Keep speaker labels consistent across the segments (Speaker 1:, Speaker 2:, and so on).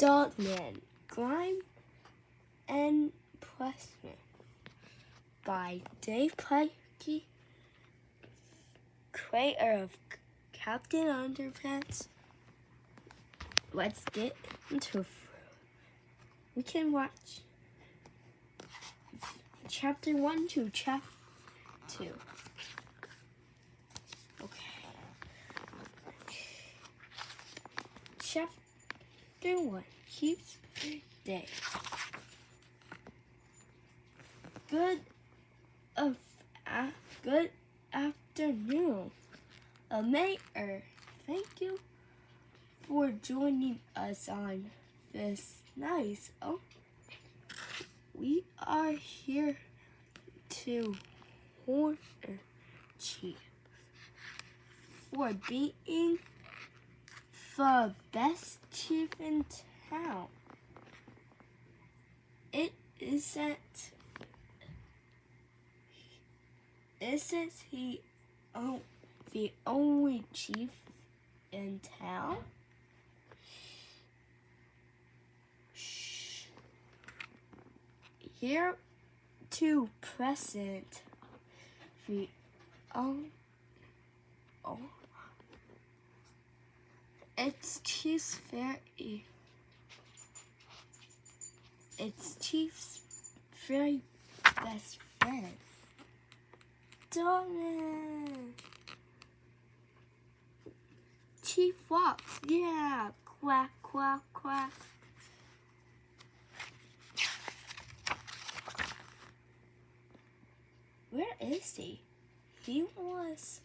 Speaker 1: Dogman, Grime, and Pressman by Dave Pikey, creator of Captain Underpants. Let's get into it. We can watch chapter 1 to chapter 2. Okay. Chapter 1, Keeps Day. Good afternoon, Mayor. Thank you for joining us on this nice. We are here to honor Chief for being the best chief in town. It isn't he the only chief in town? Shh. Here to present the it's Chief's very best friend. Darling. Chief walks, yeah, quack, quack, quack. Where is he? He was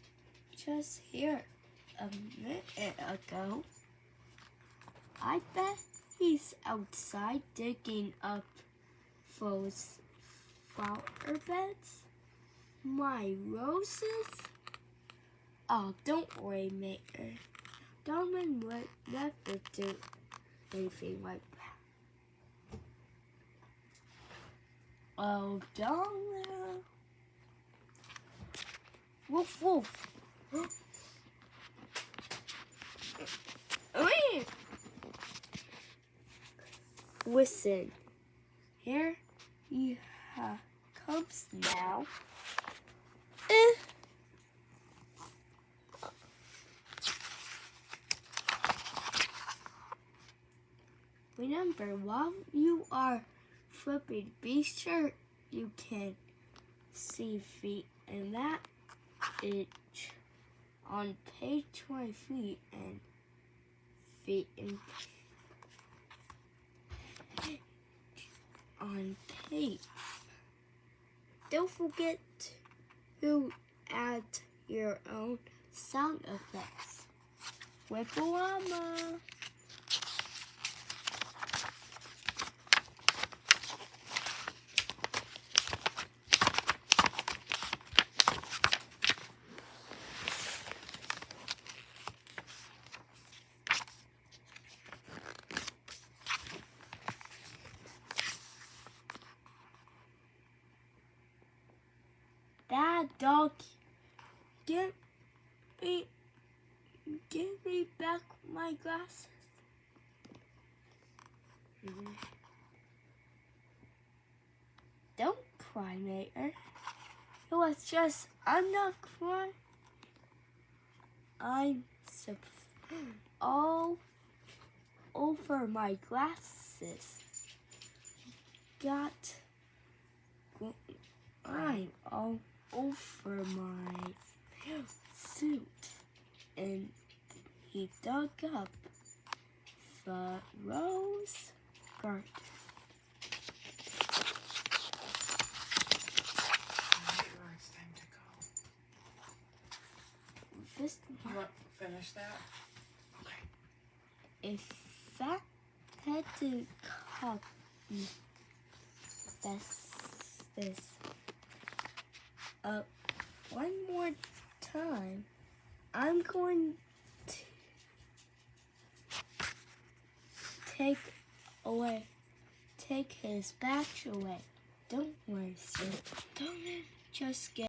Speaker 1: just here a minute ago. I bet he's outside digging up those flower beds. My roses? Oh, don't worry, Mayor. Darwin would never do anything like that. Oh, Darwin. Woof, woof. Listen, here he comes now. Remember, while you are flipping, be sure you can see feet, and that is on page 23 and feet in on page. Don't forget to add your own sound effects. Whipple-amma. That dog, give me back my glasses. Don't cry, Mayor. It was just, I'm not crying. I'm all over my glasses. I'm all over my suit, and he dug up the rose garden.
Speaker 2: It's time to go.
Speaker 1: This
Speaker 2: You want to finish that? Okay.
Speaker 1: If that had to cut this up one more time, I'm going to take his badge away. Don't worry, sir. Don't just get